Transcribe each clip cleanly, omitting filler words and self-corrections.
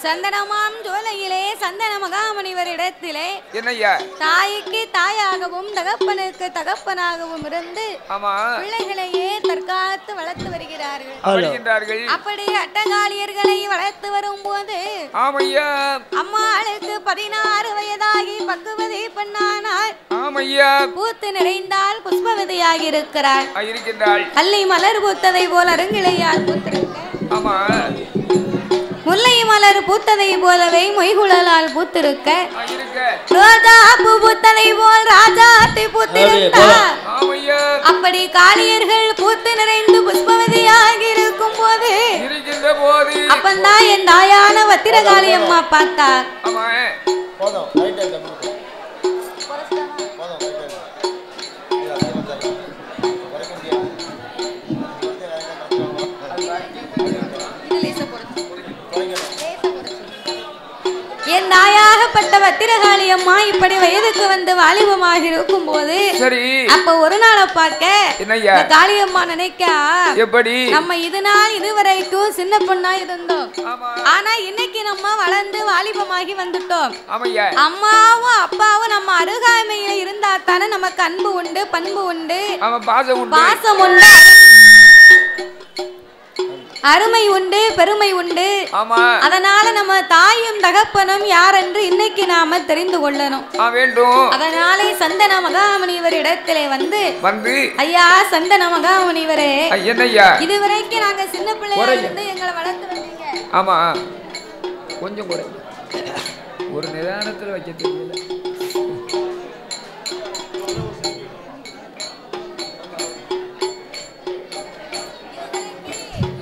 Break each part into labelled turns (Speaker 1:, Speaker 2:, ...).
Speaker 1: சந்தனமாம் ஜோலையிலே சந்தன மகாமுனிவரிடத்திலே
Speaker 2: என்னையா
Speaker 1: தாய்க்கு தாயாகவும் தகப்பனுக்கு தகப்பனாகவும் இருந்து பிள்ளைகளையே தற்காத்து வளர்த்து வருகிறார்கள். அப்படி அட்டகாளியர்களை வளர்த்து வரும் போது அம்மாளுக்கு 16 வயதாகி பக்குவதை பண்ணானாள். பூத்து நிறைந்தால் புஷ்பவதியாகி இருக்கிறாள். அல்லி மலர் பூத்ததை போல் அருங்கிளையால் பூத்திருக்க முல்லை மலர் பூத்ததை போலவே மொய்குழலால் பூத்திருக்க ரோஜா பூ பூத்ததை போல் ராஜாத்தி பூத்திருந்தார். அப்படி காளியர்கள் பூத்து நிறைந்து புஷ்பவதியாகி இருக்கும் போது அப்பந்தான் என் தாயான வத்திரகாளி அம்மா பார்த்தார். என் தாயாகப்பட்ட வத்திரகாளி அம்மா இப்படி வயதுக்கு வந்து வாலிபமாக இருக்கும் போது அப்ப ஒரு நாளை பார்க்க காளியம்மா நினைக்க நம்ம இதுவரைக்கும் சின்ன பொண்ணா இருந்தோம். ஆனா இன்னைக்கு நம்ம வளர்ந்து வாலிபமாகி வந்துட்டோம். அம்மாவும் அப்பாவும் நம்ம அருகாமையில இருந்தா தானே நமக்கு அன்பு உண்டு, பண்பு உண்டு, பாசம் உண்டு, அருமை உண்டு, பெருமை உண்டு. அதனால நம்ம தாயும் தகப்பனும் யார் என்று இன்னைக்கு நாம தெரிந்து கொள்ளணும். அதனாலே சந்தன மகாமுனிவர் இடத்திலே வந்து ஐயா சந்தன மகாமுனிவரே, இதுவரைக்கும் நாங்க சின்ன பிள்ளையா இருந்து எங்களை வளர்த்து வந்தீங்க.
Speaker 2: ஆமா கொஞ்சம் கூட ஒரு நிதானத்துல வைக்க தெரியல.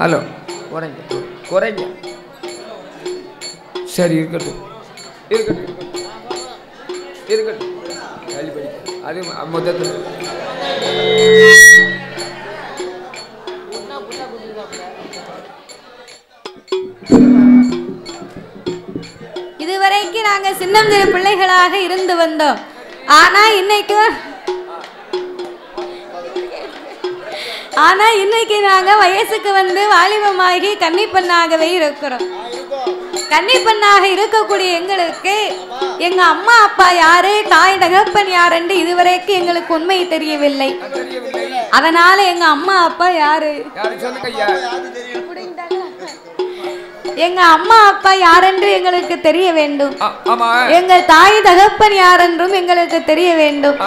Speaker 2: ஹலோ குறைங்க சரி இருக்கட்டும் அது மொத்தத்தில்
Speaker 1: இதுவரைக்கும் நாங்க சின்னஞ்சிறு பிள்ளைகளாக இருந்து வந்தோம். ஆனா இன்னைக்கு நாங்க வயசுக்கு வந்து வாலிபமாகி கன்னிப்பெண்ணாகவே இருக்கிறோம். கன்னிப்பெண்ணாக இருக்கக்கூடிய எங்களுக்கு எங்க அம்மா அப்பா யாரு, தாய் தகப்பன் யார் என்று இதுவரைக்கும் எங்களுக்கு உண்மை தெரியவில்லை. அதனால எங்க அம்மா அப்பா யாரு, எங்க அம்மா அப்பா யாரென்று எங்களுக்கு தெரிய வேண்டும். எங்கள் தாய் தகப்பன் யாரென்றும் எங்களுக்கு தெரிய வேண்டும்.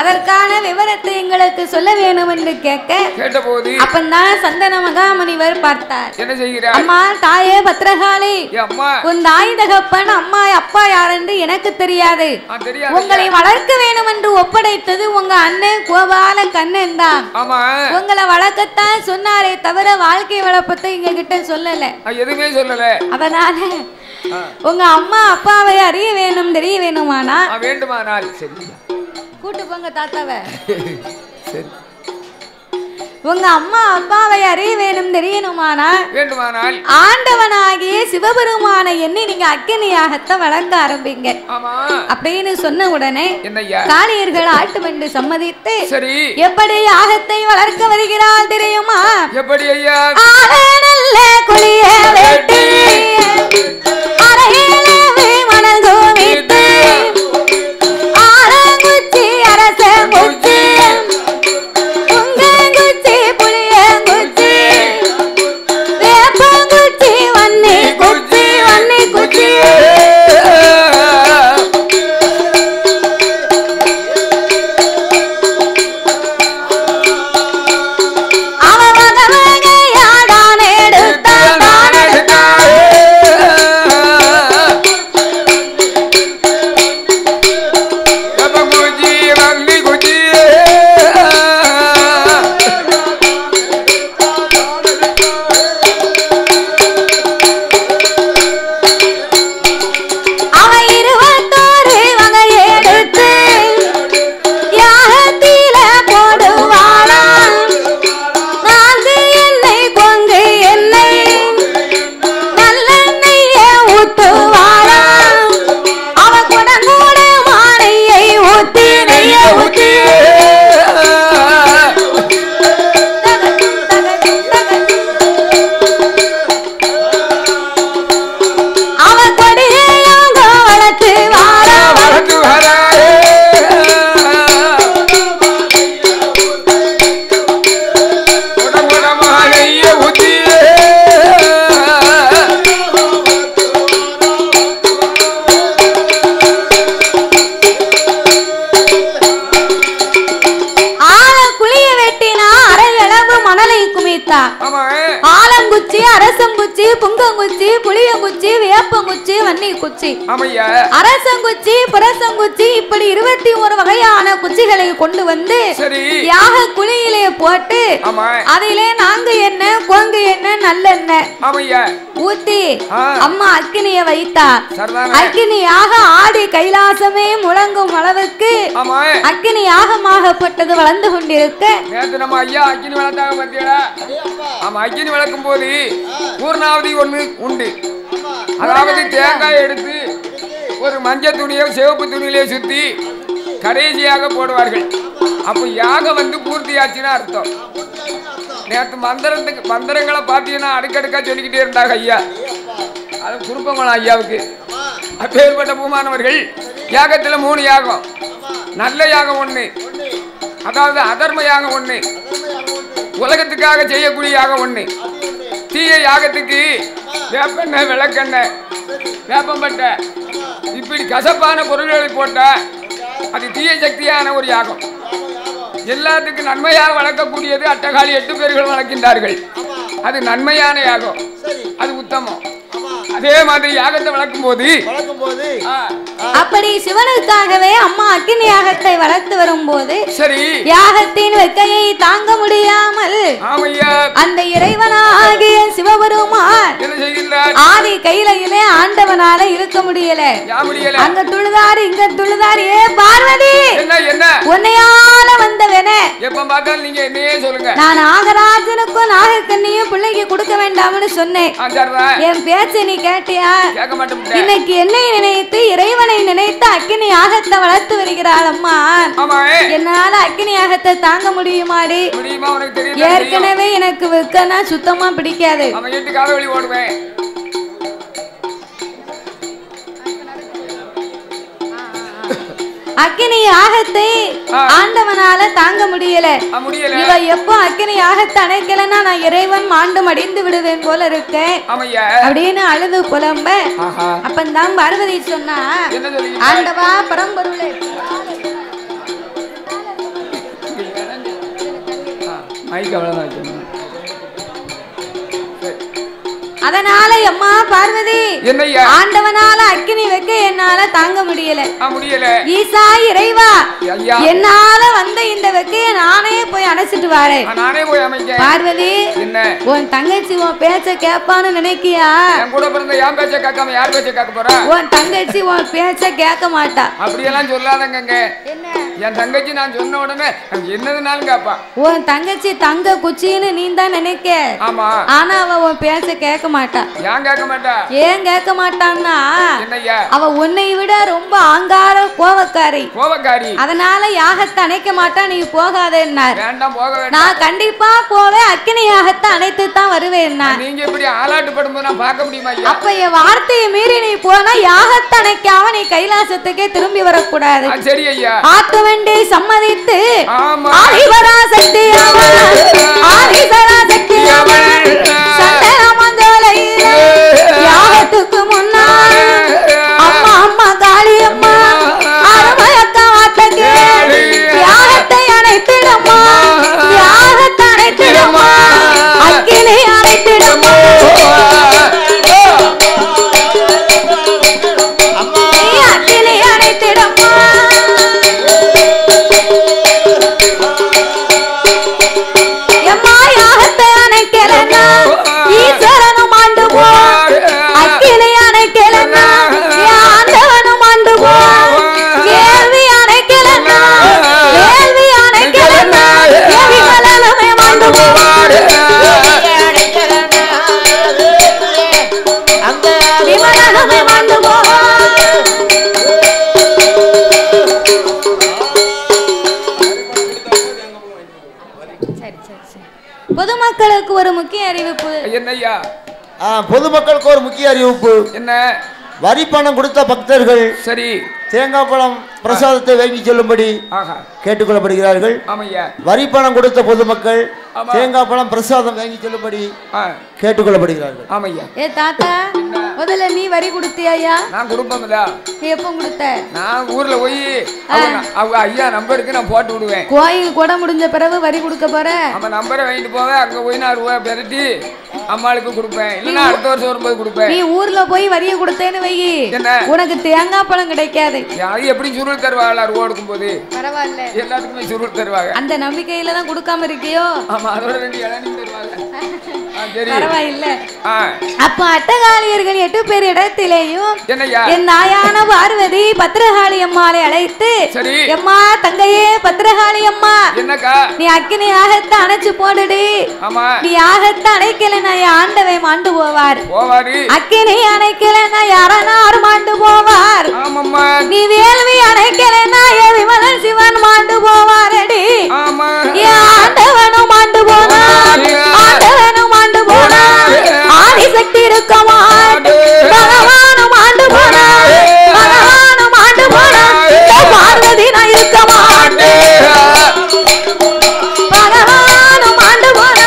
Speaker 1: அதற்கான விவரத்தை எங்களுக்கு சொல்ல வேண்டும் என்று கேட்டபோது அப்பந்தான் சந்தன மகாமுனிவர் பார்த்தார்.
Speaker 2: என்ன செய்கிறார்?
Speaker 1: அம்மா தாயே பத்ரகாளி, உன் தாய் தகப்பன் அம்மா அப்பா யார் என்று எனக்கு தெரியாது. உங்களை வளர்க்க வேண்டும் என்று ஒப்படைத்தது உங்க அண்ணன் கோபால கண்ணன் தான். உங்களை வளர்க்கத்தான் சொன்னாரே தவிர வாழ்க்கை வளர்ப்பத்தை எங்க கிட்ட சொல்லல,
Speaker 2: எதுவுமே சொல்லல.
Speaker 1: அதனால உங்க அம்மா அப்பாவை அறிய வேணும், தெரிய வேண்டுமானால் கூட்டு போங்க தாத்தாவை. உங்க அம்மா அப்பாவை அறிய வேணும், தெரியணுமானால் ஆண்டவனாகிய சிவபெருமான எண்ணி நீங்க அக்கினியாகத்தான் வளர்க்க ஆரம்பிங்க அப்படின்னு சொன்ன உடனே காளியர்கள் ஆட்டுமென்று சம்மதித்து எப்படி யாகத்தை வளர்க்க வருகிறாள் தெரியுமா?
Speaker 2: எப்படி ஐயா?
Speaker 1: நல்ல குளிய வெட்டி அரையிலே மணல் தூவிட்டு
Speaker 2: அவன்
Speaker 1: புங்கங்குச்சி, புளியங்குச்சி, வேப்பங்குச்சி, வன்னி குச்சி, அரசங்குச்சி, புரசங்குச்சி, இப்படி 21 வகையான குச்சிகளை கொண்டு வந்து யாக குழியிலே போட்டு அதிலே நாங்கு என்ன கோங்கு என்ன நல்லெண்ணெய் ஊத்தி அம்மா அக்கினிய வைத்தா. அக்கினியாக ஆடி கைலாசமே முழங்கும் அளவுக்கு அக்கினி யாகமாகப்பட்டது வளர்ந்து கொண்டிருக்க
Speaker 2: நம்ம ஐயா அக்கினி வளர்த்தாங்க பத்தியடா. அக்கினி வளர்க்கும் போது பூர்ணாவதி ஒண்ணு உண்டு. அதாவது தேங்காய் எடுத்து ஒரு மஞ்சள் துணியை சிவப்பு துணியிலே சுத்தி கடைசியாக போடுவார்கள். அப்ப யாகம் வந்து பூர்த்தி ஆச்சுன்னா அர்த்தம். நேற்று மந்திரங்களை பார்த்தீங்கன்னா அடுக்கடுக்கா சொல்லிக்கிட்டே இருந்தாங்க ஐயா. அது குறுப்பங்குளம் ஐயாவுக்கு. அப்பேற்பட்ட பூமானவர்கள் யாகத்துல 3 யாகம். நல்ல யாகம் 1, அதாவது அதர்ம யாகம் 1, உலகத்துக்காக செய்யக்கூடிய யாகம் 1, தீய யாகத்துக்கு வேப்பெண்ணெய், விளக்கெண்ணெய், வேப்பம்பட்டை இப்படி கசப்பான பொருள்களை போட்ட அது தீய சக்தியான ஒரு யாகம். எல்லாத்துக்கும் நன்மையாக வளர்க்கக்கூடியது அட்டகாலி 8 பேர்கள் வளர்க்கின்றார்கள். அது நன்மையான யாகம், அது உத்தமம். அதே மாதிரி யாகத்தை வளர்க்கும் போது
Speaker 1: அப்படி சிவனுக்காகவே அம்மா அக்கினி யாகத்தை வளர்த்து வரும்போது சரி யாகத்தின் வெக்கையை தாங்க முடியாமல் அந்த இறைவனாகிய சிவபெருமான்
Speaker 2: என்ன செய்கின்றார்?
Speaker 1: ஆதி கையிலே ஆண்டவனால இருக்க முடியல. அங்க துழுதாரு இங்க துழுதாரு. ஏ பார்வதி,
Speaker 2: என்ன
Speaker 1: உன்னையால வந்தவனே
Speaker 2: எப்ப பார்த்தாலும் நீங்க என்னையே சொல்லுங்க.
Speaker 1: நான் நாகராஜனுக்கும் நாகக்கண்ணியும் பிள்ளைக்கு கொடுக்க வேண்டாம்னு சொன்னேன். என் பேச்சை நீ கேட்டியா?
Speaker 2: கேட்க மாட்டேன்.
Speaker 1: இன்னைக்கு என்னை நினைத்து இறைவனை நினைத்து அக்கினி யாகத்தை வளர்த்து வருகிறாள் அம்மா. என்னால அக்கினி யாகத்தை தாங்க முடியுமாடி? ஏற்கனவே எனக்கு வெக்கனா சுத்தமா பிடிக்காது. அக்கினி யாகத்தை ஆண்டவனால தாங்க முடியல. இவ எப்போ அக்கினி யாகத்தை அணைக்கலன்னா நான் இறைவன் மாண்டு மடிந்து விடுவேன் போல இருக்கேன் அப்படின்னு அழுது புலம்ப. அப்பந்தான் பார்வதி சொன்னா, ஆண்டவா பரம்பொருளே, அதனால அம்மா பார்வதி ஆண்டவனால அக்கினி வைக்க என்னால தாங்க முடியல. ஈசா இறைவா, என்னால வந்த இந்த வெக்கைய நானே போய் அணைச்சிட்டு வாரேன். பார்வதி, உன் தங்கச்சி உன் பேச்ச கேட்பான்னு நினைக்கியா? உன் தங்கச்சி உன் பேச்ச கேட்க மாட்டா.
Speaker 2: அப்படியெல்லாம் சொல்லாதங்க. என் தங்கச்சி நான் சொன்ன உடனே என்னதுனாலும் கேப்பா.
Speaker 1: உன் தங்கச்சி தங்க குச்சின்னு நீ தான் நினைக்க. ஆனா அவ உன் பேச்ச கேட்க மாட்டா.
Speaker 2: ஏன் கேட்க மாட்டா?
Speaker 1: ஏன் கேட்க மாட்டான்னா அவ உன்னை விட ரொம்ப ஆங்கார கோவக்காரி. அதனால யாகத்தை அணைக்க மாட்டா. நீ போகாதேன்னார். நான் கண்டிப்பா போவேன். அக்கினி யாகத்தை அணைத்து தான் வருவேன்.
Speaker 2: நீங்க இப்படி ஆளாட்டு படும்போது நான் பார்க்க முடியுமா?
Speaker 1: அப்ப என் வார்த்தையை மீறி நீ போனா யாகத்தை அணைக்காம நீ கைலாசத்துக்கே திரும்பி வரக்கூடாது.
Speaker 2: சரி ஐயா.
Speaker 1: ஆத்துவண்டை சம்மதித்து ஆதிவரா சக்தி ஆதிவரா சக்தி யாகத்துக்கு முன்னால் அம்மா அம்மா காளி அம்மா அருமையக்கா வார்த்தைக்கு யாகத்தை அணைத்திடம்மா, யாகத்தை அணைத்திடம்மா, அக்கினி அணைத்திடம்மா, அக்கினி அணைத்திடம்மா. எம்மா யாகத்தை அணைக்கலன்னா ஈஸ்வரனும் ஆண்டு போ, அக்கினி அணைக்கலன்னா ஆண்டவனும் ஆண்டு போ, கேள்வி அணைக்கலன்னா கேள்வி அணைக்கலன்னா விமலனுமே ஆண்டு போ, விமலனுமே ஆண்டு போ. பொதுமக்களுக்கு ஒரு முக்கிய அறிவிப்பு.
Speaker 2: என்னய்யா?
Speaker 3: பொதுமக்களுக்கு ஒரு முக்கிய அறிவிப்பு.
Speaker 2: என்ன?
Speaker 3: வரி பணம் கொடுத்த பக்தர்கள்
Speaker 2: சரி
Speaker 3: தேங்காய் பழம் பிரசாதத்தை வாங்கி செல்லும்படி கேட்டுக்கொள்ளப்படுகிறார்கள். வரி பணம் கொடுத்த பொதுமக்கள் தேங்காய் பழம் பிரசாதம் வாங்கி செல்லும்படி கேட்டுக்கொள்ளப்படுகிறார்கள்.
Speaker 1: ஏ தாத்தா, முதல்ல நீ வரி கொடுத்தியா?
Speaker 2: நான் கொடுப்பேன்ல.
Speaker 1: நீ எப்ப கொடுத்த?
Speaker 2: நான் ஊர்ல போய் அவங்க ஐயா நம்பருக்கு நான் போட்டு விடுவேன்.
Speaker 1: கோயில் கூட முடிஞ்ச பிறகு வரி கொடுக்க போறேன்.
Speaker 2: நம்ம நம்பரை வாங்கிட்டு போவேன். அங்க போய் நான் ரூபாய் பெரட்டி அம்மாளுக்கு கொடுப்பேன். இல்லன்னா அடுத்த வருஷம் வரும்போது கொடுப்பேன்.
Speaker 1: நீ ஊர்ல போய் வரியை கொடுத்தேன்னு வை, உனக்கு தேங்காய் பழம் கிடைக்காது.
Speaker 2: அது எப்படி சுருள் தருவாங்களா ரூபா கொடுக்கும் போது?
Speaker 1: பரவாயில்ல,
Speaker 2: எல்லாத்துக்குமே சுருள் தருவாங்க.
Speaker 1: அந்த நம்பிக்கையில தான் கொடுக்காம இருக்கியோ?
Speaker 2: ஆமா, அதோட 2 இளநீர் தருவாங்க.
Speaker 1: பரவாயில்ல. அப்ப அட்டகாளியர்கள் 8 பேர் இடத்திலேயும் என் தாயான பார்வதி பத்திரகாளி அம்மாளை அழைத்து, எம்மா தங்கையே பத்திரகாளி அம்மா, நீ அக்கினி யாகத்தை அணைச்சு போடுடி. நீ யாகத்தை அணைக்கலன்னா ஆண்டவை மாண்டு போவார். அக்கினி அணைக்கலன்னா யாரனார் மாண்டு போவார். நீ வேள்வி அணைக்கலன்னா விமலன் சிவன் மாண்டு போவாரடி. ஆண்டவனும் மாண்டு போனார், ஆண்டவனும் மாண்டு போனார். ஆதிசக்தி இருக்க மாட்டு, பகவானும் மாண்டு போனார், பகவானும் மாண்டு போனார். பார்வதி நான் இருக்க மாட்டேன், பகவானும் மாண்டு போனார்.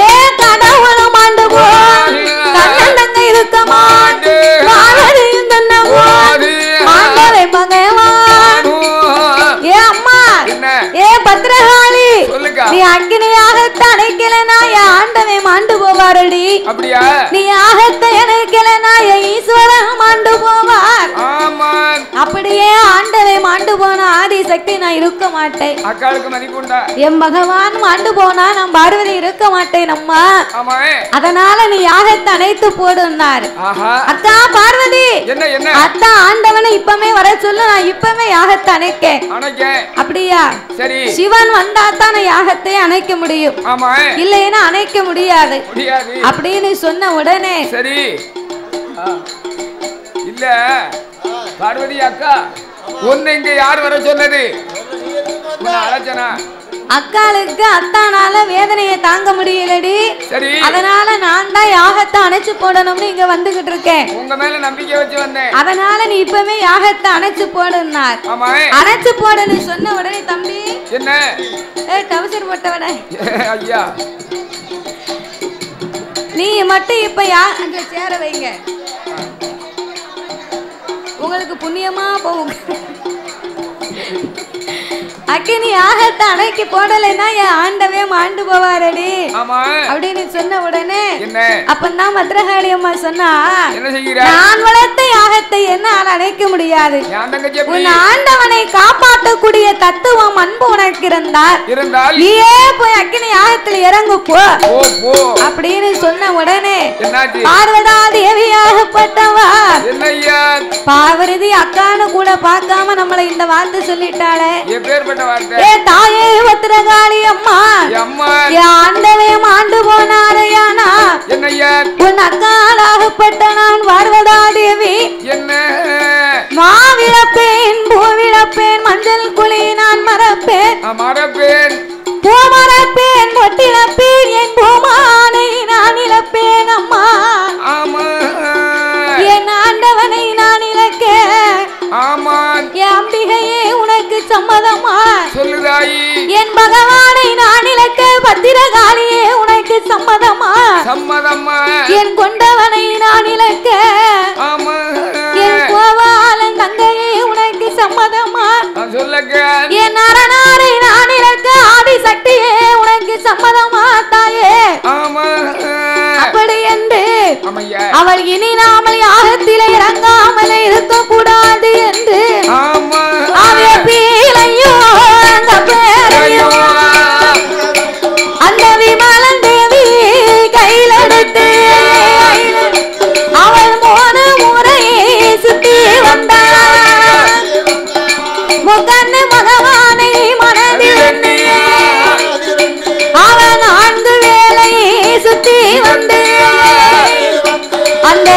Speaker 1: ஏ கடவுளும் மாண்டு போர், கண்ணன் தங்க இருக்க மாட்டு, பார்வதியும் தன்ன போர். ஆண்டவை பகவான். ஏ அம்மா, ஏ பத்திரகாளி, நீ அக்கினி யாகத்தை அணைக்கலனா ஆண்டவை மாண்டு போவாரடி. நீ யாகத்தை அணைக்கலனா ஈஸ்வரன் மாண்டு போவார். அப்படியே ஆண்டவை மாண்டு போன ஆதிசக்தி நான் இருக்க மாட்டேன்.
Speaker 2: அக்காளுக்கு மதிப்புண்டா?
Speaker 1: என் பகவான் மாண்டு போனா நான் பார்வதி இருக்க மாட்டேன் அம்மா. அதனால நீ யாகத்தை அணைத்து போடுனார். அக்கா பார்வதி, அத்தா ஆண்டவனை இப்பமே வர சொல்லு, நான் இப்பமே யாகத்தை அணைக்கேன். அப்படியா? சரி, சிவன் வந்தா தான் யாகத்தை அணைக்க முடியும், இல்லைன்னா அணைக்க முடியாது அப்படின்னு சொன்ன உடனே
Speaker 2: சரி. இல்ல பார்வதி அக்கா, ஒன்னு இங்க யார் வர சொன்னது? அழைச்சனா?
Speaker 1: அக்காளுக்கு அத்தானால வேதனையை தாங்க முடியலடி. அதனால நான் தான் யாகத்தை அணைச்சு போடணும்னு இங்க வந்துகிட்டு இருக்கேன்.
Speaker 2: உங்க மேல நம்பிக்கை வச்சு வந்தேன்.
Speaker 1: அதனால நீ இப்பவே யாகத்தை அணைச்சு போடுனார். அணைச்சு போடுன்னு சொன்ன உடனே தம்பி,
Speaker 2: என்ன
Speaker 1: டவுசர் போட்டவன
Speaker 2: ஐயா,
Speaker 1: நீ மட்டும் இப்ப அங்க சேர வைங்க, உங்களுக்கு புண்ணியமா போகும். அக்கினி யாகத்தை அணைக்கு போடலைன்னா என் ஆண்டவே மாண்டு போவாரடி அப்படின்னு சொன்ன உடனே அப்பந்தான் பத்திரகாளி அம்மா சொன்னா, நான் வளர்த்த யாகத்தை என்னால் அணைக்க முடியாது. உன் ஆண்டவனை காப்பாற்றக்கூடிய தத்துவம் அன்பு உனக்கு இருந்தால் நீயே போய் அக்கினி யாகத்தில் இறங்கு போ அப்படின்னு சொன்ன உடனே பார்வதா தேவியாகப்பட்டவா பார்வதி அக்கான்னு கூட பார்க்காம நம்மளை இந்த வார்த்தை சொல்லிட்டாளே. தாயே பத்திரகாளி அம்மா, ஆண்டவே மாண்டு போனாரையானா உன் அக்காலாகப்பட்ட நான் பார்வதா தேவி மாவிழப்பேன், பூவிழப்பேன், மஞ்சள் குழி நான் மறப்பேன், பூ மறப்பேன், பொட்டிழப்பேன், என் பூமானை நான் இழப்பேன் அம்மா. என் ஆண்டவனை நான் இழக்க அம்பிகையே உனக்கு சம்மதமா?
Speaker 2: சொல்லுதாயி.
Speaker 1: என் பகவானை நான் இழக்க பத்திரகாளியே உனக்கு சம்மதமா?
Speaker 2: சம்மதமா.
Speaker 1: என் கொண்டவனை நான் இழக்க என் கோவாலன் தங்கையே உனக்கு சம்மதமா?
Speaker 2: சொல்லுங்க.
Speaker 1: என் அரணாரை நான் இழக்க ஆதிசக்தியே உனக்கு சம்மதமா தாயே? அப்படி என்று அவள் இனி நாமல் யாகத்திலே இறங்காமலே இருக்க கூடாது என்று அந்த விமலன் தேவி கையில் எடுத்து அவள் 3 முறையை சுத்தி வந்தாள். முகன்னு பகவானை மனதில் அவன் 4 வேளையை சுத்தி வந்து அந்த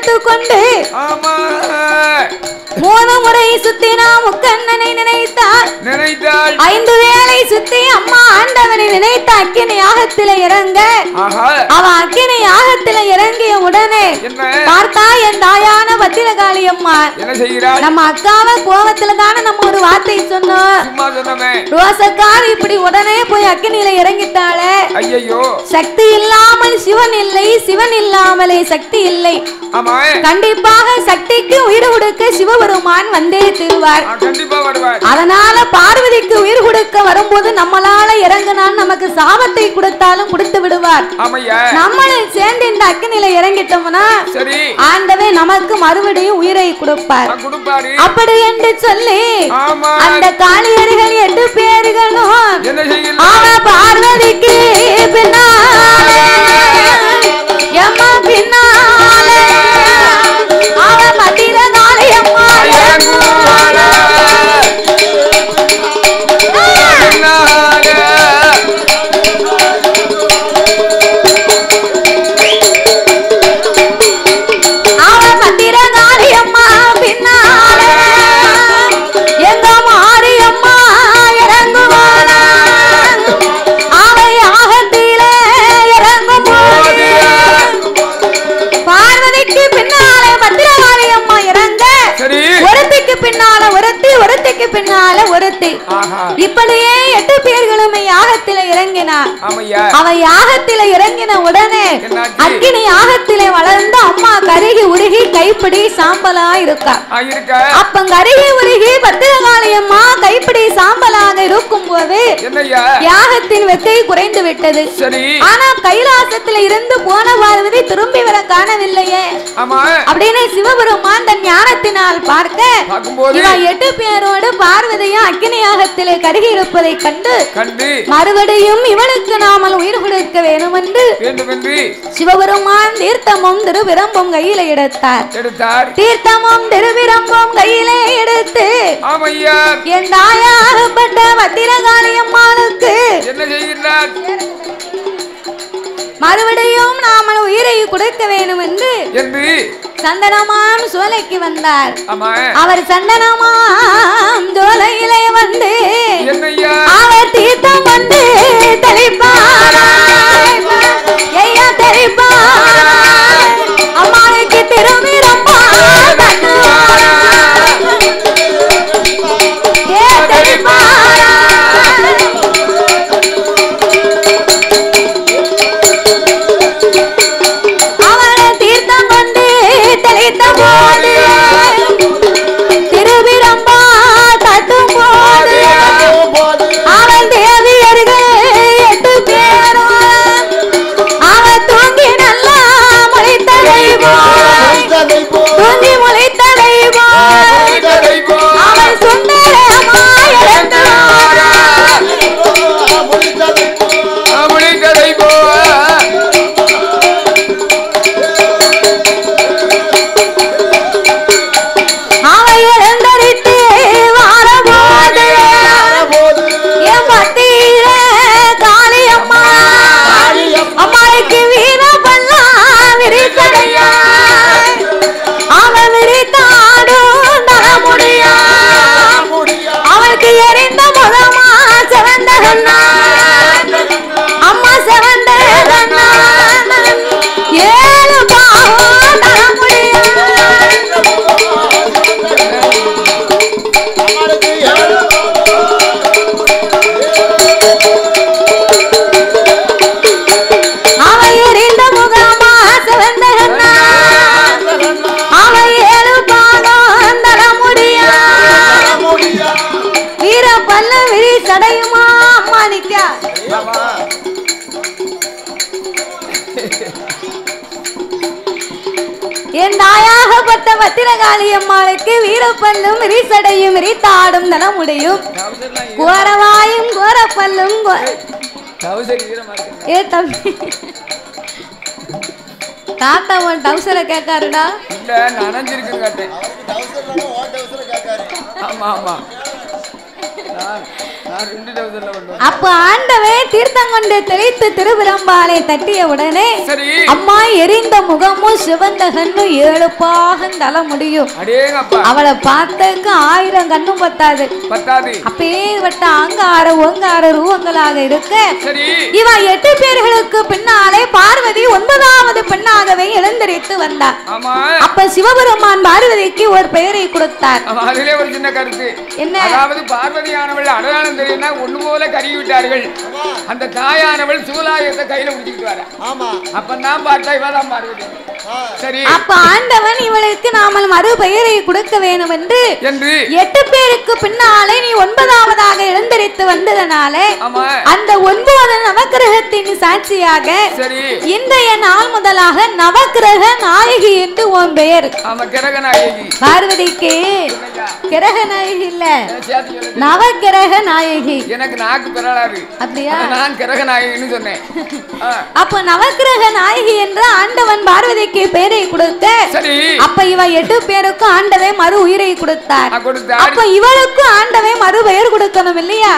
Speaker 1: எடுத்துக்கொண்டு 3 முறை சுத்தினா முக்கண்ணனை நினைத்தாள் 5 வேளை சுத்தி அம்மா ஆண்டவனை நினைத்த அக்கினி யாகத்தில இறங்க அவ அக்கினி யாகத்தில இறங்கிய உடனே பார்த்தா என் தாயான பத்திரகாளி அம்மா நம்ம அக்காவை கோவத்துல தானே நம்ம ஒரு வார்த்தை சொன்னோம் ரோசக்காரி இப்படி உடனே போய் அக்கினியில இறங்கிட்டாளே சக்தி இல்லாமல் சிவன் இல்லை சிவன் இல்லாமலே சக்தி இல்லை கண்டிப்பாக சக்திக்கு உயிர் கொடுக்க சிவபெருமான் வந்தே தீர்வார் அதனால பார்வதிக்கு உயிர் கொடுக்க வரும்போது நம்மளால இறங்கினால் நமக்கு சாபத்தை கொடுத்தாலும் கொடுத்து விடுவார் நம்மளை சேர்ந்து இந்த அக்கினியில இறங்கிட்டோம்னா ஆண்டவே நமக்கு மறுபடியும் உயிரை கொடுப்பார் அப்படி என்று சொல்லி அந்த காளியர்கள் 8 பேர்களும் பார்வதிக்கு பின்னாலே எம்மா பின்னாலே அவ மத்தியில காளியம்மா பின்னால ஒருத்தி இப்படியே 8 பேர்களுமே யாகத்தில இறங்கினார் அவ யாகத்தில இறங்கின உடனே அக்கினி யாகத்தில வளர்ந்து அம்மா கருகி உருகி கைப்பிடி சாம்பலா இருக்கா அப்ப கருகி உருகி பத்திரகாளி அம்மா கைப்பிடி சாம்பலாக இருக்கும் போது யாகத்தின் வெக்கை குறைந்து விட்டது ஆனா கைலாசத்துல இருந்து போன பார்வதி திரும்பி வர காணவில்லையே அப்படின்னு சிவபெருமான் தன் ஞானத்தினால் பார்க்க 8 பேரோடு பார்வதியும் அக்கினி யாகத்திலே கருகி இருப்பதை கண்டு மறுபடியும் இவனுக்கு நாமல் உயிர் கொடுக்க வேண்டும் என்று சிவபெருமான் தீர்த்தமும் திருவிரம்பும் கையில எடுத்தார் தீர்த்தமும் திருவிரம்பும் கையிலே எடுத்து என் தாயாகப்பட்ட பத்திரகாளி அம்மாளுக்கு மறுபடியும் நாமல் உயிரை கொடுக்க வேண்டும் என்று சந்தனமாம் சோலைக்கு வந்தார் அவர் சந்தனமாம் சோலையிலே வந்து அவர் தீர்த்தம் வந்து தெளிப்பார் அம்மாவுக்கு திரும்பி ரொம்ப திருவிரம்பா தட்டும் போது அவன் தேவியர்கள் 8 பேரும் அவன் தூங்கி நல்லா முளைத்ததை தூங்கி முளைத்ததை அவன் சுந்தரமாய் என் தாயாகப்பட்ட பத்திரகாளி அம்மாளுக்கு வீரப்பல்லும் விரிசடையும் விரித்தாடும் நலமுடையும் கோரவாயும் கோரப்பல்லும் ஏ தம்பி தாத்தா உன் டவுசரை கேட்காருடா
Speaker 2: இல்ல நனைஞ்சிருக்கு கேட்டேன் ஆமா ஆமா
Speaker 1: அப்ப ஆண்டவே தீர்த்தம் கொண்டு தெளித்து திருவிரம்பாலை தட்டிய உடனே அம்மா எரிந்த முகமும் சிவந்த கண்ணும் 7 பாகம் தல முடியும். அவளை பார்த்ததுக்கு 1000 கண்ணும் பத்தாது. அப்பேற்பட்ட அங்கார ஓங்கார ரூபங்களாக இருக்க இவ 8 பேர்களுக்கு பின்னாலே பார்வதி 9வது பெண்ணாகவே எழுந்தரித்து வந்தார். அப்ப சிவபெருமான் பார்வதிக்கு ஒரு பெயரை கொடுத்தார்.
Speaker 2: அதிலே ஒரு சின்ன கருத்து என்ன, அதாவது பார்வதியானவள் அடையாளம் தெரியும்னா ஒண்ணு போல கருகி விட்டார்கள். அந்த தாயானவள் சூலாயத்தை கையில பிடிச்சிட்டு வர. அப்ப நான் பார்த்தா இவதான் பார்வதி. சரி,
Speaker 1: அப்ப ஆண்டவன் இவளுக்கு நாமல் மறு பெயரை கொடுக்க வேண்டும் என்று 8 பேருக்கு பின்னாலே நீ 9வதாக எழுந்தரித்து வந்ததனால அந்த 9 நவக்கிரகத்தின் சாட்சியாக இன்றைய நாள் முதலாக நவக்கிரக நாயகி என்று உன் பெயர். பார்வதிக்கு கிரக நாயகி இல்ல, நவக்கிரக நாயகி.
Speaker 2: எனக்கு நாக்கு பெறலாது.
Speaker 1: அப்படியா?
Speaker 2: நான் கிரக நாயகின்னு சொன்னேன்.
Speaker 1: அப்ப நவக்கிரக நாயகி என்று ஆண்டவன் பார்வதிக்கு பெயரை கொடுத்த. அப்ப இவ 8 பேருக்கும் ஆண்டவே மறு உயிரை கொடுத்தார். அப்ப இவளுக்கும் ஆண்டவே மறு பெயர் கொடுக்கணும் இல்லையா?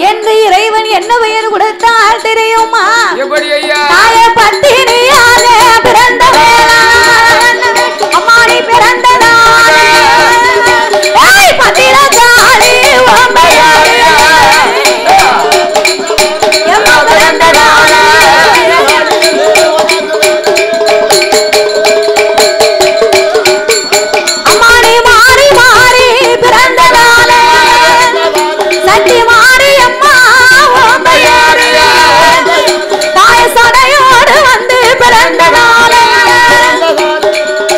Speaker 1: என்று இறைவன் என்ன பெயர் கொடுத்தால் தெரியுமா? தாய பத்தினியாக பிறந்தவேளா அம்மாடி பிறந்ததாலே பத்திரகாளி ஓம்பையாளி எம்மா பிறந்ததாலே அம்மாடி மாறி மாறி பிறந்ததாலே சட்டி மாறி அம்மா ஓம்பையாளி பாயசடையோடு வந்து பிறந்ததாலே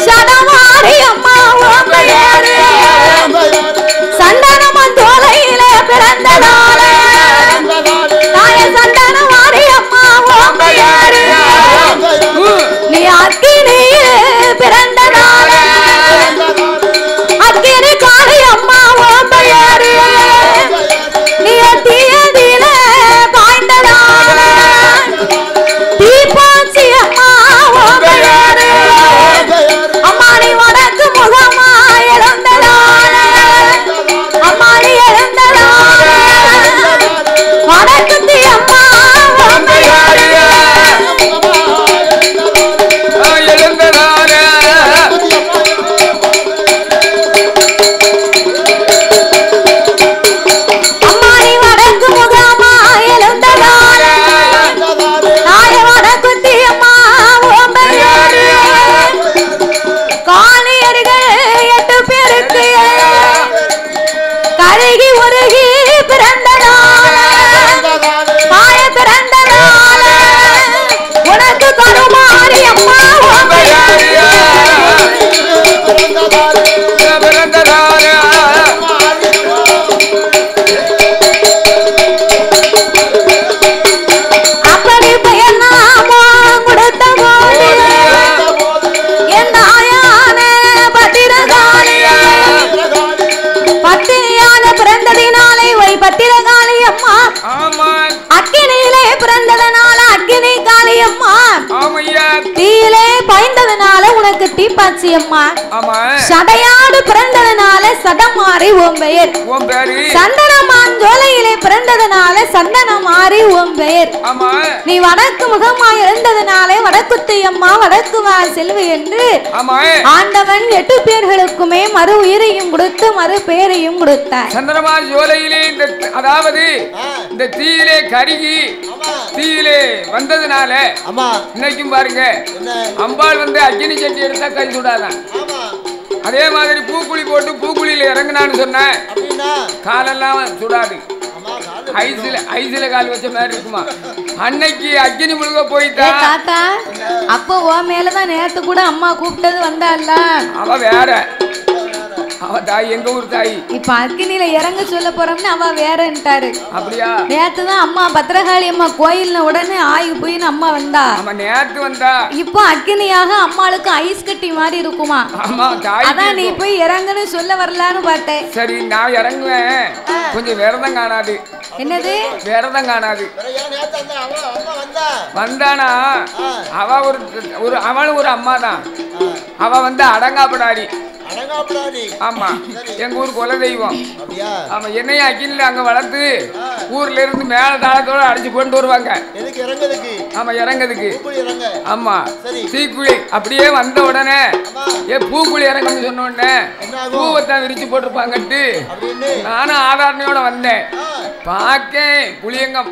Speaker 1: சடமாரி அம்மா ஓம்பையாளி சந்தனமன் தோலையிலே பிறந்ததாலே தாய சந்தனமாரி அம்மா ஓம்பையாளி நீ அக்கினியே பிறந்ததாலே அக்கினி காளி அம்மா ஓம்பையாளி நீ தீயதில பாய்ந்ததாலே தீபாச்சி அம்மா ஓம்பையாளி அம்மா நீ வடக்கு முகமா எழுந்ததாலே அம்மா நீ எழுந்ததாலே வடக்கு தீ அம்மா ஓம்பையாளி அம்மா நீ வடக்கு முகமா எழுந்ததாலே தாய வடக்கு தீ அம்மா ஓம்பையாளி காளியர்கள் 8 பேருக்கு கருகி உருகி பிறந்ததாலே தாய பிறந்ததாலே உனக்கு கருமாரி அம்மா ஓம்பையாளி அப்படி பெயர் நாமோ கொடுத்த போது என் தாயான பத்திரகாளியே பத்தினியாக பிறந்ததினாலே ஒய் பத்திரகாளி அம்மா அக்கினியிலே பிறந்ததனால அக்கினி காளி அம்மா தீயிலே பாய்ந்ததனால உனக்கு தீப்பாச்சி அம்மா சடையாடு பிறந்ததனால சடமாரி உன் பெயர் சந்தனமான் ஜோலையிலே பிறந்ததனால சந்தனமாரி உன் பெயர் நீ வடக்கு முகமாய் இருந்ததனாலே வடக்குத்தி அம்மா வடக்கு வா செல்வி என்று ஆண்டவன் 8 பேர்களுக்குமே மறு உயிரையும் கொடுத்து மறு பெயரையும் கொடுத்தார்.
Speaker 2: சந்திரமான் ஜோலையிலே அதாவது இந்த தீயிலே கருகி தீயிலே வந்ததுனால இன்னைக்கும் பாருங்க அம்பாள் வந்து அக்கினி சட்டி எடுத்தா கை சுடாதான். அதே மாதிரி பூக்குழி போட்டு பூக்குழியில இறங்கினான்னு சொன்ன காலெல்லாம் சுடாது. ஐஸ்ல கால் வச்ச மாதிரி இருக்குமா. அன்னைக்கு அக்கினி முழுக போயிட்டா
Speaker 1: தாத்தா. அப்போ ஓ மேலதான் நேத்து கூட அம்மா கூப்பிட்டது வந்தால.
Speaker 2: அவ வேற, அவ தாய் எங்க ஊர் தாய்.
Speaker 1: இப்ப அக்கினியில இறங்க சொல்ல போறோம்னு அவ வேறன்ட்டாரு.
Speaker 2: அப்படியா?
Speaker 1: நேத்துதான் அம்மா பத்திரகாளி அம்மா கோயில்ல உடனே ஆயு போயின்னு அம்மா வந்தா.
Speaker 2: ஆமா நேத்து வந்தா.
Speaker 1: இப்போ அக்கினியாக அம்மாளுக்கு ஐஸ் கட்டி மாதிரி இருக்குமா.
Speaker 2: ஆமா தாய்.
Speaker 1: அதான் நீ போய் இறங்குன்னு சொல்ல வரலான்னு பார்த்தேன்.
Speaker 2: சரி நான் இறங்குவேன். கொஞ்சம் விரதம் காணாது.
Speaker 1: என்னது
Speaker 2: விரதம் காணாது? வந்தானா அவ ஒரு அவளும் ஒரு அம்மா தான். அவ வந்து அடங்காப்படாடி. ஆமா எங்க ஊர் குல தெய்வம். ஆமா என்னைய அக்கினில அங்க வளர்த்து ஊர்ல இருந்து மேல தாளத்தோட அடிச்சு கொண்டு வருவாங்க. ஆமா இறங்குறதுக்கு. ஆமா தீக்குழி அப்படியே வந்த உடனே பூக்குழி இறங்குன்னு சொன்ன உடனே பூவத்தான் விரிச்சு போட்டிருப்பாங்கட்டு நானும் ஆதாரணையோட வந்தேன். பாக்கேன்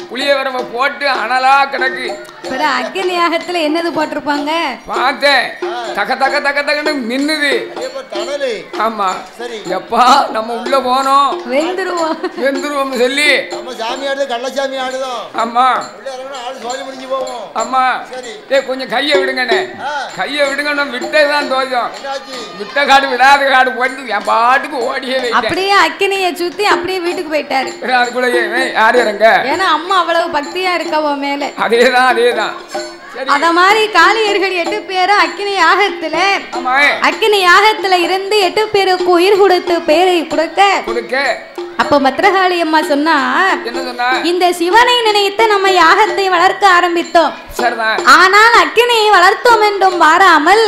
Speaker 2: புளியவரம்ப போட்டு அனலா கிடக்கு.
Speaker 1: அக்கினி யாகத்துல என்னது போட்டிருப்பாங்க
Speaker 2: பார்த்தேன். தக்க தக்க தக்க தக்கன்னு நின்னுது. ஆமா எப்பா நம்ம உள்ள போனோம் வெந்துருவோம் சொல்லி ஆமா ஆமா கொஞ்சம் கைய விடுங்கண்ணே கைய விடுங்க விட்டதான் தோஜம் விட்ட காடு விடாத காடு போட்டு என் பாட்டுக்கு ஓடியே
Speaker 1: அப்படியே அக்கினியை சுத்தி அப்படியே வீட்டுக்கு போயிட்டாரு.
Speaker 2: அதுக்குள்ளே யாரு இறங்க
Speaker 1: ஏன்னா அம்மா அவ்வளவு பக்தியா இருக்கவோ மேல.
Speaker 2: அதேதான் அதேதான்.
Speaker 1: அத மாதிரி காளியர்கள் 8 பேரும் அக்கினி யாகத்துல இருந்து 8 பேருக்கு உயிர் கொடுத்து பேரை கொடுக்க அப்ப பத்ரகாளி அம்மா சொன்னா இந்த சிவனை நினைத்து நம்ம யாகத்தை வளர்க்க ஆரம்பித்தோம். ஆனால் அக்கினியை வளர்த்தோம் என்றும் வாராமல்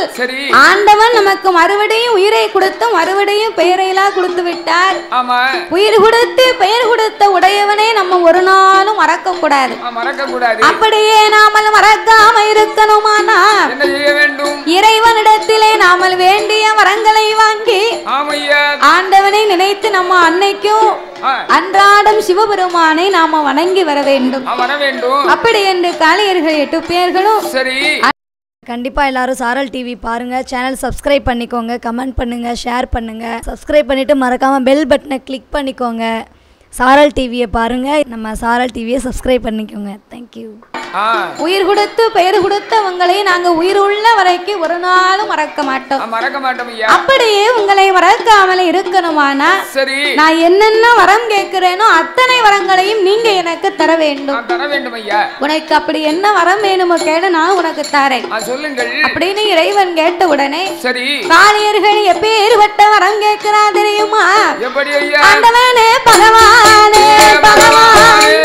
Speaker 1: ஆண்டவன் நமக்கு மறுபடியும் உயிரை கொடுத்து மறுபடியும் பெயரையெல்லாம் கொடுத்து விட்டார். உயிர் கொடுத்து பெயர் கொடுத்த உடையவனை நம்ம ஒரு நாளும் மறக்க கூடாது. அப்படியே நாமல் மறக்காம இருக்கணுமானா இறைவனிடத்திலே நாமல் வேண்டிய வரங்களை வாங்கி ஆண்டவனை நினைத்து நம்ம அன்னைக்கும் அன்றாடம் சிவபெருமானை நாம வணங்கி வர வேண்டும். அப்படி என்று காளியர்கள் 8 பேர்களும் கண்டிப்பா எல்லாரும் சாரல் டிவி பாருங்க. சேனல் சப்ஸ்கிரைப் பண்ணிக்கோங்க, கமெண்ட் பண்ணுங்க, ஷேர் பண்ணுங்க. சப்ஸ்கிரைப் பண்ணிட்டு மறக்காம பெல் பட்டனை கிளிக் பண்ணிக்கோங்க. சாரல் டிவியை பாருங்க, நம்ம சாரல் டிவியை சப்ஸ்கிரைப் பண்ணிக்கோங்க. தேங்க்யூ. உயிர் கொடுத்து பெயர் கொடுத்தவங்களை நாங்க உயிர் உள்ள வரைக்கும் ஒரு நாளும் மறக்க மாட்டோம். அப்படியே உங்களை மறக்காமல் இருக்கணுமானா நான் என்னென்ன வரம் கேட்கிறேனோ அத்தனை வரங்களையும் நீங்க எனக்கு தர வேண்டும். உனக்கு அப்படி என்ன வரம் வேணுமோ கேளு, நான் உனக்கு தரேன் அப்படின்னு இறைவன் கேட்ட உடனே காளியர்கள் எப்பேற்பட்ட வரம் கேட்கிறா தெரியுமா? ஆண்டவனே பகவானே பகவானே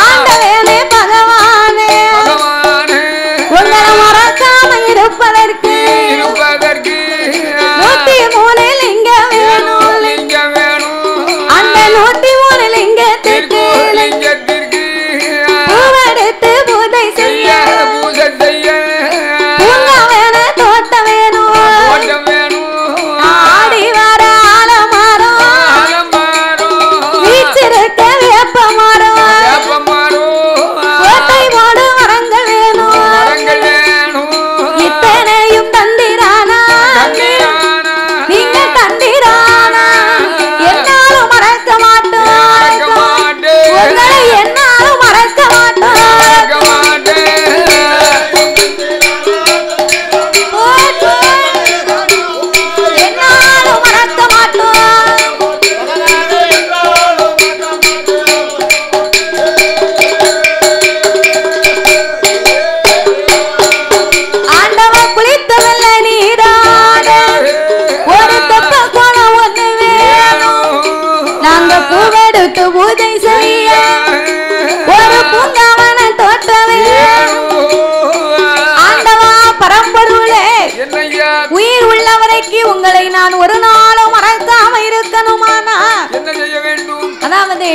Speaker 1: ஆண்டவனே பகவானே உங்களை மறக்காம இருப்பதற்கு 103 லிங்கம் வேணும். அந்த 103 லிங்கத்திற்கு பூவெடுத்து பூஜை செய்ய பூங்கா வேணும், தோட்டம் வேணும், ஆடி வர ஆலமரம் வீச்சிருக்க வேப்ப மரம் கோட்டை போடு வரங்கள் வேணும். இத்தனையும் தந்திரானா நீங்க தந்திரானா என்னாலும் மறக்க மாட்டோம், உங்களை என்னாலும் மறக்க மாட்டோம். என்னாலும் மறக்க மாட்டோம். ஆண்டவ குளித்தவல்ல நீராட ஒரு தெப்ப கோலம் ஒண்ணு வேணும். நாங்க பூவெடுத்து பூஜை செய்ய ஒரு பூங்காவன தோட்டம் வேணும். ஆண்டவா பரம்பொருளே உயிர் உள்ளவரைக்கு உங்களை நான் ஒரு நாளும் மறக்காம இருக்கணுமானா அதாவது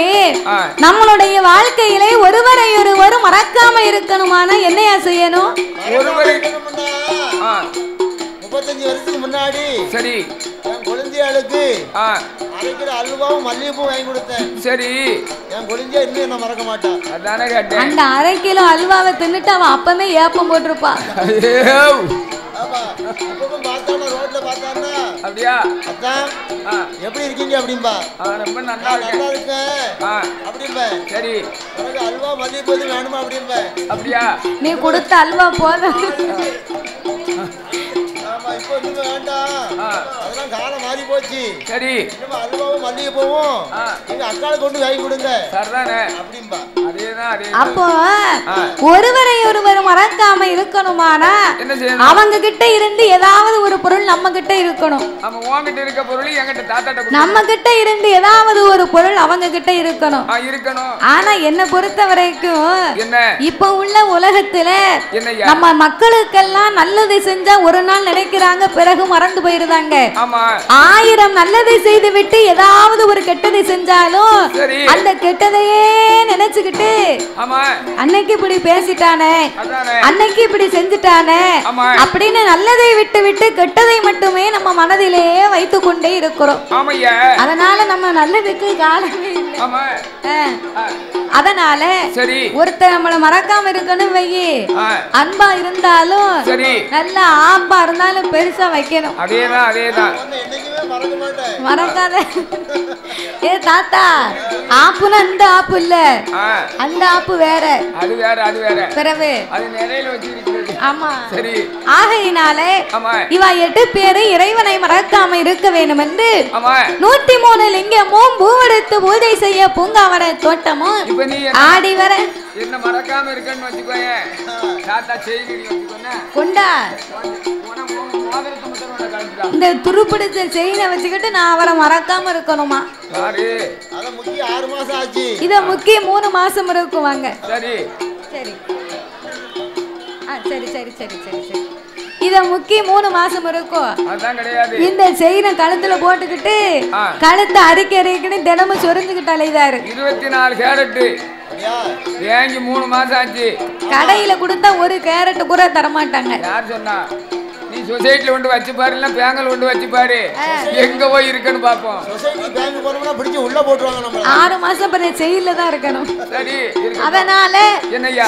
Speaker 1: நம்மளுடைய வாழ்க்கையிலே ஒருவரை ஒருவர் மறக்காம இருக்கணுமானா என்னையா செய்யணும்?
Speaker 3: 35 வருஷத்துக்கு முன்னாடி சரி என் குழந்தைகளுக்கு அரைக்கிற அல்வாவும் மல்லிகைப்பூ வாங்கி கொடுத்தேன். சரி என் குழந்தைய இன்னும் என்ன மறக்க மாட்டான். அதானே கேட்டேன்.
Speaker 1: அந்த 1/2 கிலோ அல்வாவை தின்னுட்டு அவன் அப்பவே ஏப்பம் போட்டிருப்பா.
Speaker 3: ரோட்ல பார்த்தான்னா அப்படியா அதான் எப்படி இருக்கீங்க அப்படின்பா. ரொம்ப நல்லா இருக்கேன் அப்படின்பா. சரி உனக்கு அல்வா மல்லிகைப்பூ வேணுமா அப்படின்பா. அப்படியா
Speaker 1: நீ கொடுத்த அல்வா போதும்.
Speaker 3: இப்போ வேண்டாம், அதெல்லாம் காலம் மாறி போச்சு. சரி அல்வாவும் மல்லிகைப்பூவும் எங்க அக்காவை கொண்டு வாங்கி கொடுங்க. சரிதானே அப்படி அப்படிம்பா.
Speaker 1: அப்போ ஒருவரை ஒருவர் மறக்காம இருக்கணுமானா அவங்க கிட்ட இருந்து ஏதாவது ஒரு பொருள் நம்ம கிட்ட இருக்கணும். நம்ம கிட்ட இருந்து ஏதாவது ஒரு பொருள் அவங்க கிட்ட இருக்கணும். ஆனா என்ன பொறுத்த வரைக்கும் இப்ப உள்ள உலகத்துல நம்ம மக்களுக்கெல்லாம் நல்லது செஞ்சா ஒரு நாள் நினைக்கிறாங்க, பிறகு மறந்து போயிருந்தாங்க. 1000 நல்லதை செய்து விட்டு ஏதாவது ஒரு கெட்டதை செஞ்சாலும் அந்த கெட்டதையே நினைச்சுக்கிட்டு அன்னைக்கு இப்படி பேசிட்டானே, அன்னைக்கு இப்படி செஞ்சுட்டானே அப்படின்னு நல்லதை விட்டு விட்டு கெட்டதை மட்டுமே நம்ம மனதிலேயே வைத்து கொண்டே இருக்கிறோம். அதனால நம்ம நல்லதுக்கு காலமே இல்லை. அதனால ஒருத்தர் நம்மள மறக்காம இருக்கணும் வையே, அன்பா இருந்தாலும் நல்ல ஆம்பா இருந்தாலும் பெருசா வைக்கணும். மறக்காத. ஏ தாத்தா, ஆப்புனா அந்த ஆப்பு இல்ல, அந்த ஆப்பு வேற, அது வேற, அது வேற. பிறகு அது நிறையில வச்சிருக்கிறது. ஆமா. சரி. ஆகையினாலே இவ 8 பேரு இறைவனை மறக்காம இருக்க வேண்டும் என்று 103 லிங்கமும் பூவெடுத்து பூஜை செய்ய பூங்காவன தோட்டமும் ஆடி வர என்ன மறக்காம இருக்கன்னு வச்சுக்கோங்க. தாத்தா செய்தி வச்சுக்கோங்க. கொண்டா இந்த துருப்பிடிச்ச செயினை வச்சுக்கிட்டு நான் அவரை மறக்காம இருக்கணுமா? இத முக்கிய 3 மாசம் இருக்கும். வாங்க. சரி சரி சரி சரி சரி சரி சரி. இத முக்கிய 3 மாசம் இருக்கும். இந்த செயினை கழுத்துல போட்டுக்கிட்டு கழுத்தை அரிக்கன்னு தினமும் சொரிஞ்சுக்கிட்டு அலைதாரு. 24 கேரட் வாங்கி 3 மாசம் ஆச்சு. கடையில கொடுத்தா 1 கேரட் கூட தரமாட்டாங்க. யார் சொன்னா? நீ சொசைட்டில கொண்டு வச்சு பாரு, இல்ல பேங்கல் கொண்டு வச்சு பாரு, எங்க போய் இருக்குன்னு பாப்போம். சொசைட்டி பேங்க் போறோம்னா பிடிச்சு உள்ள போடுவாங்க. நம்ம 6 மாசம் பரே செயல்ல தான் இருக்கணும். சரி. அதனால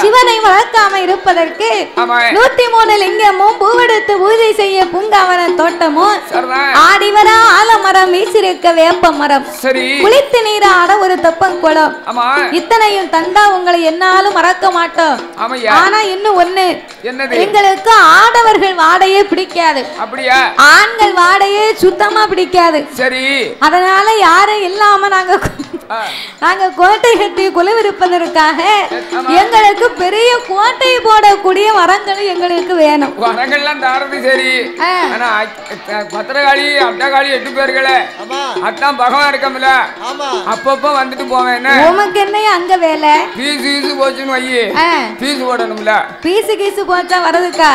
Speaker 1: சிவனை வளர்க்காம இருப்பதற்கு 103 லிங்கமும் பூவெடுத்து பூஜை செய்ய பூங்காவன தோட்டமும் ஆடி வர ஆலமரம், வீசிருக்க வேப்ப மரம், குளித்து நீராட ஒரு தெப்பக்குளம், இத்தனையும் தந்தா உங்களை என்னாலும் மறக்க மாட்டோம். ஆனா இன்னும் ஒண்ணு, எங்களுக்கு ஆடவர்கள் வாடையே பிடிக்காது. அப்படியா? ஆண்கள் வாடையே சுத்தமா பிடிக்காது. சரி. அதனால யாரும் இல்லாம நாங்க கோட்டை கட்டி குலவிருப்பதற்காக எங்களுக்கு பெரிய கோட்டை போடக்கூடிய மரங்கள் எங்களுக்கு வேணும். மரங்கள்லாம் தாரது சரி. ஆனா பத்திரகாளி அட்டகாளி 8 பேர்களே அத்தான் பகவான் இருக்கமில்ல, அப்பப்ப வந்துட்டு போவேன். உமக்கு என்ன அங்க வேலை? பீசு போச்சுன்னு வையே, பீசு போடணும்ல. பீசு கீசு போச்சா வரதுக்கா?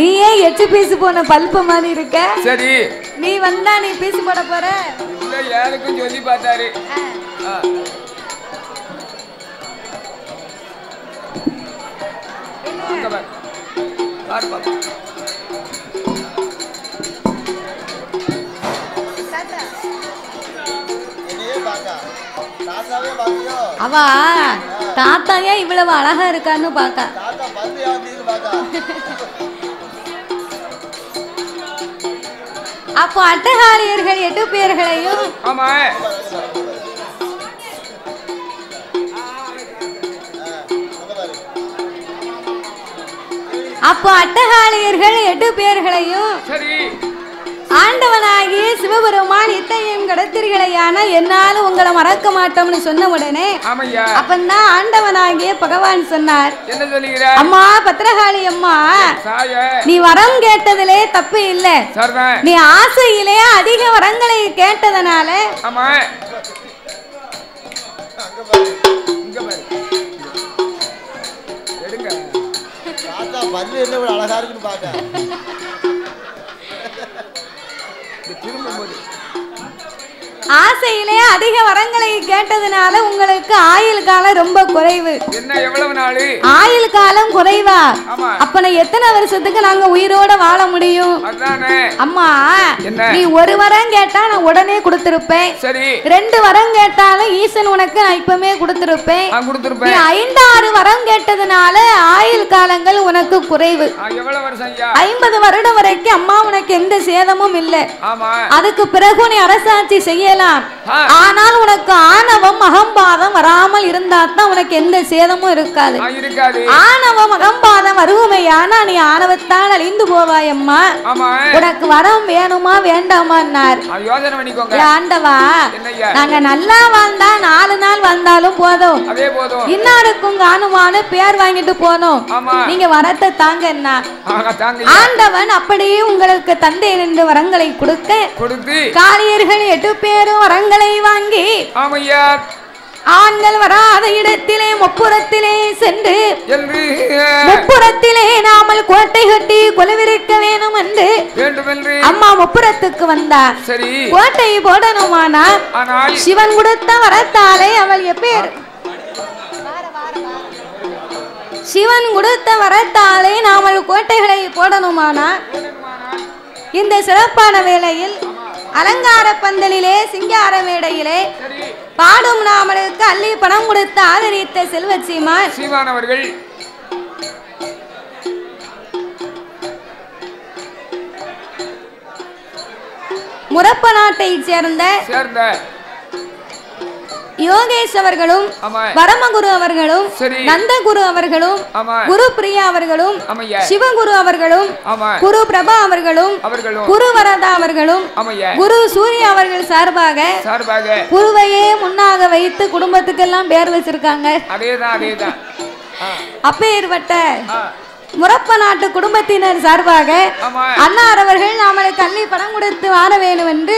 Speaker 1: நீயே 8 பீசு போன பல்ப மாதிரி இருக்க. சரி. நீ வந்தா நீ பீசு போட போற? இல்ல, யாருக்கும் சொல்லி பார்த்தாரு. அவா தாத்தா ஏன் இவ்வளவு அழகா இருக்கான்னு பாக்க. அப்போ அட்டகாளியர்கள் 8 பேர்களையும் ஆண்டவனாகிய சிவபெருமான் இத்தையும் கடத்திரிகளையான என்னாலும் உங்களை மறக்க மாட்டோம்னு சொன்ன உடனே அப்பந்தான் ஆண்டவனாகிய பகவான் சொன்னார், அம்மா பத்திரகாளி அம்மா, நீ வரம் கேட்டதிலே தப்பு இல்லை. நீ ஆசையிலே அதிக வரங்களை கேட்டதனால அழகா இருக்குன்னு பாக்க ஆசையிலே அதிக வரங்களை கேட்டதுனால உங்களுக்கு ஆயுள் காலம் ரொம்ப குறைவு. என்ன எவ்வளவு நாள் ஆயுள் காலம் குறைவா? அப்ப நான் எத்தனை வருஷத்துக்கு நாங்க உயிரோட வாழ முடியும்? அம்மா, நீ 1 வரம் கேட்டா நான் உடனே கொடுத்திருப்பேன். சரி. 2 வரம் கேட்டாலும் ஈசன் உனக்கு நான் இப்பவே கொடுத்திருப்பேன். நீ 5 6 வரம் கேட்டதுனால ஆயுள் காலங்கள் உனக்கு குறைவு. 50 வருடம் வரைக்கும் அம்மா உனக்கு எந்த சேதமும் இல்லை. அதுக்கு பிறகு நீ அரசாட்சி செய்யல செய்யலாம். ஆனால் உனக்கு ஆணவம் அகம்பாதம் வராமல் இருந்தா தான் உனக்கு எந்த சேதமும் இருக்காது. ஆணவம் அகம்பாதம் வருமையானா நீ ஆணவத்தால் அழிந்து போவாயம்மா. உனக்கு வரம் வேணுமா வேண்டாமான்னார். ஆண்டவா, நாங்க நல்லா வாழ்ந்தா 4 நாள் வாழ்ந்தாலும் போதும், இன்னாருக்கும் காணுமான்னு பேர் வாங்கிட்டு போனோம், நீங்க வரத்தை தாங்க என்ன. ஆண்டவன் அப்படியே உங்களுக்கு தந்தை நின்று வரங்களை கொடுக்க காளியர்கள் 8 பேரும் வரங்களை வாங்கி ஆண்கள் வராத இடத்திலே முப்புறத்திலே சென்று முப்புறத்திலே நாமல் கோட்டை கட்டி கொலவிருக்க வேணும் என்று அம்மா முப்புறத்துக்கு வந்தார். கோட்டை போடணுமானா சிவன் கொடுத்த வரத்தாலே அவள் எப்பேர் சிவன் கொடுத்த வரத்தாலே நாமல் கோட்டைகளை போடணுமானா இந்த சிறப்பான வேளையில் அலங்கார பந்தலிலே சிங்கார மேடையிலே பாடும் நாமளுக்கு அள்ளி பணம் கொடுத்து ஆதரித்த செல்வச்சீமான் அவர்கள் முரப்ப நாட்டை சேர்ந்த யோகேஷ் அவர்களும் வரமகுரு அவர்களும் நந்தகுரு அவர்களும் குரு பிரியா அவர்களும் சிவகுரு அவர்களும் குரு பிரபா அவர்களும் குரு வரதா அவர்களும் குரு சூர்யா அவர்கள் சார்பாக குருவையே முன்னாக வைத்து குடும்பத்துக்கெல்லாம் பேர் வச்சிருக்காங்க. அப்பேற்பட்ட முரப்ப நாட்டு குடும்பத்தினர் சார்பாக அன்னார் அவர்கள் நாமளுக்கு அள்ளி பணம் கொடுத்து வார வேண்டும் என்று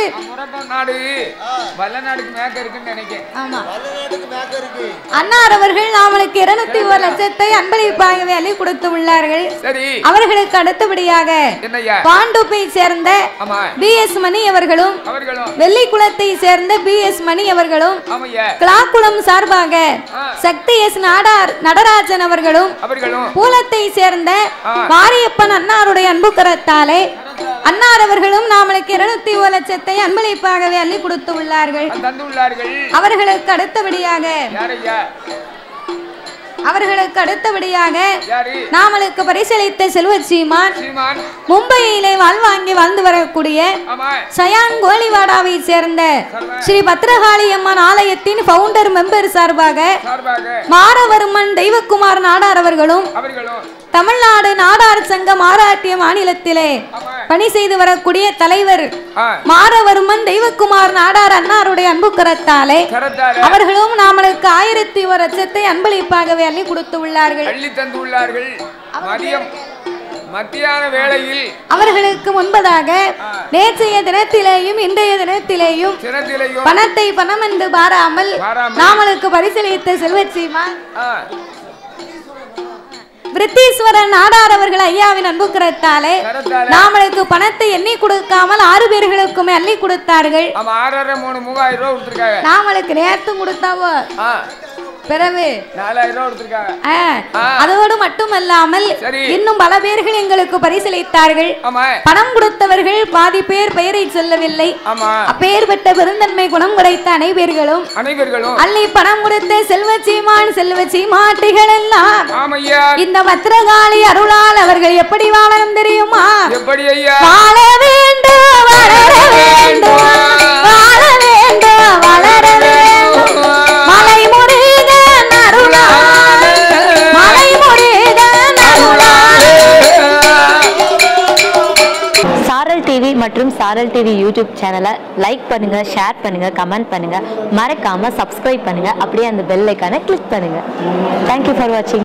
Speaker 1: அன்னார் அவர்கள் நாமளுக்கு 201 லட்சத்தை அன்பளிப்பாகவே அள்ளி கொடுத்து உள்ளார்கள். அவர்களுக்கு அடுத்தபடியாக பாண்டுப்பை சேர்ந்த BS மணி அவர்களும் வெள்ளிக்குளத்தை சேர்ந்த BS மணி அவர்களும் கிளாக்குளம் சார்பாக சக்தி S நடராஜன் அவர்களும் பூலத்தை சேர்ந்த மாரியப்பன் அன்னாருடைய அன்பு கரத்தாலே அன்னார் அவர்களும் நாமளுக்கு 201 லட்சத்தை அன்பளிப்பாகவே அள்ளி கொடுத்து உள்ளார்கள். அவர்களுக்கு அடுத்தபடியாக நாமளுக்கு பரிசளித்த செல்வச்சீமான் மும்பையிலே வாழ்வாங்கி வாழ்ந்து வரக்கூடிய சயான் கோலிவாடாவை சேர்ந்த ஸ்ரீ பத்ரகாளி அம்மன் ஆலயத்தின் பவுண்டர் மெம்பர் சார்பாக மாரவர்மன் தெய்வக்குமார் நாடார் அவர்களும் தமிழ்நாடு நாடார் சங்க மாராட்டிய மாநிலத்திலே பணி செய்து வரக்கூடிய தலைவர் மாரவர்மன் தெய்வக்குமார் நாடார் அன்னாருடைய அன்பு கரத்தாலே அவர்களும் நாமளுக்கு 101 லட்சத்தை அன்பளிப்பாகவே அள்ளி கொடுத்து உள்ளார்கள். மத்தியான வேளையில் அவர்களுக்கு முன்பதாக நேற்றைய தினத்திலேயும் இன்றைய தினத்திலேயும் பணத்தை பணம் என்று பாராமல் நாமளுக்கு பரிசளித்த செல்வச்சீமான் விருத்தீஸ்வரன் நாடார் அவர்கள் ஐயாவின் அன்பு கரத்தாலே நாமளுக்கு பணத்தை எண்ணி கொடுக்காமல் 6 பேர்களுக்குமே அள்ளி கொடுத்தார்கள். நாமளுக்கு நேரத்தும் கொடுத்தாவோ பிறகு 4000 ரூபாய் கொடுத்திருக்காங்க. அதோடு மட்டுமல்லாமல் இன்னும் பல பேர்கள் எங்களுக்கு பரிசளித்தார்கள். பணம் கொடுத்தவர்கள் பாதி பேர் பெயரை சொல்லவில்லை. அப்பேற்பட்ட பெருந்தன்மை குணம் கிடைத்த அனைவர்களும் அள்ளி பணம் கொடுத்த செல்வச்சீமான் செல்வச்சீமாட்டிகள் எல்லாம் இந்த பத்ரகாளி அருளால் அவர்கள் எப்படி வாழணும் தெரியுமா? வாழ வேண்டும் வளர வேண்டும் வாழ வேண்டும் வளர வேண்டும் மலை
Speaker 4: சாரல் டிவி மற்றும் சாரல் டிவி யூடியூப் சேனலை லைக் பண்ணுங்க, ஷேர் பண்ணுங்க, கமெண்ட் பண்ணுங்க, மறக்காம சப்ஸ்கிரைப் பண்ணுங்க, அப்படியே அந்த பெல் ஐகானை கிளிக் பண்ணுங்க. தேங்க்யூ ஃபார் வாட்சிங்.